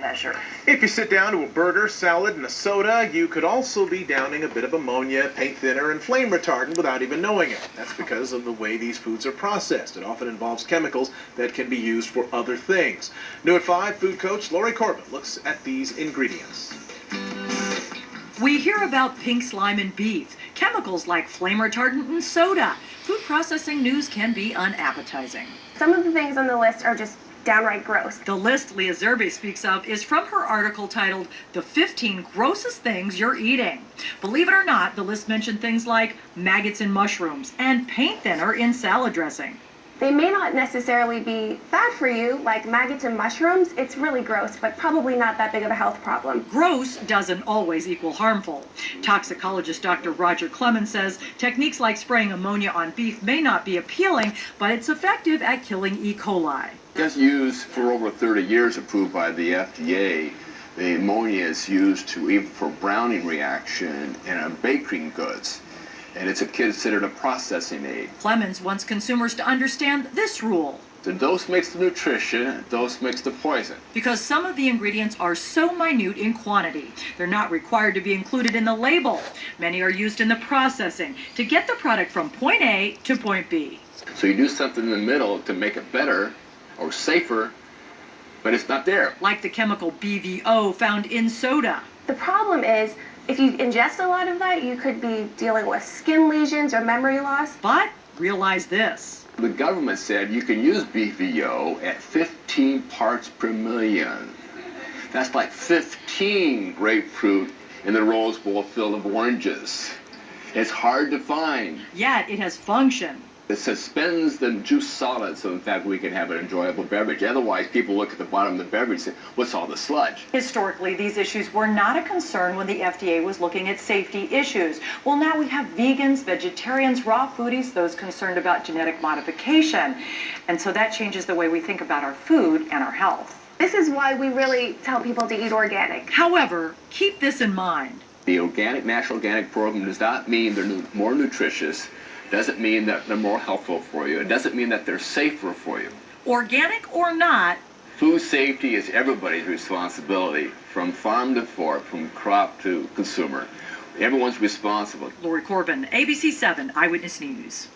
measure. If you sit down to a burger, salad, and a soda, you could also be downing a bit of ammonia, paint thinner, and flame retardant without even knowing it. That's because of the way these foods are processed. It often involves chemicals that can be used for other things. New at 5, food coach Lori Corbin looks at these ingredients. We hear about pink slime in beef, chemicals like flame retardant in soda. Food processing news can be unappetizing. Some of the things on the list are just downright gross. The list Leah Zerbe speaks of is from her article titled The 15 Grossest Things You're Eating. Believe it or not, the list mentioned things like maggots in mushrooms and paint thinner in salad dressing. They may not necessarily be bad for you, like maggots and mushrooms. It's really gross, but probably not that big of a health problem. Gross doesn't always equal harmful. Toxicologist Dr. Roger Clemens says techniques like spraying ammonia on beef may not be appealing, but it's effective at killing E. coli. It's used for over 30 years, approved by the FDA. The ammonia is used even for browning reaction in baking goods. And it's considered a processing aid. Clemens wants consumers to understand this rule. The dose makes the nutrition, dose makes the poison. Because some of the ingredients are so minute in quantity, they're not required to be included in the label. Many are used in the processing to get the product from point A to point B. So you do something in the middle to make it better or safer, but it's not there. Like the chemical BVO found in soda. The problem is, if you ingest a lot of that, you could be dealing with skin lesions or memory loss. But realize this. The government said you can use BVO at 15 parts per million. That's like 15 grapefruit in the Rose Bowl filled of oranges. It's hard to find. Yet it has function. It suspends the juice solid, so in fact we can have an enjoyable beverage. Otherwise, people look at the bottom of the beverage and say, what's all the sludge? Historically, these issues were not a concern when the FDA was looking at safety issues. Well, now we have vegans, vegetarians, raw foodies, those concerned about genetic modification. And so that changes the way we think about our food and our health. This is why we really tell people to eat organic. However, keep this in mind. The natural organic program does not mean they're more nutritious. Doesn't mean that they're more helpful for you. It doesn't mean that they're safer for you. Organic or not, food safety is everybody's responsibility, from farm to fork, from crop to consumer. Everyone's responsible. Lori Corbin, ABC 7 Eyewitness News.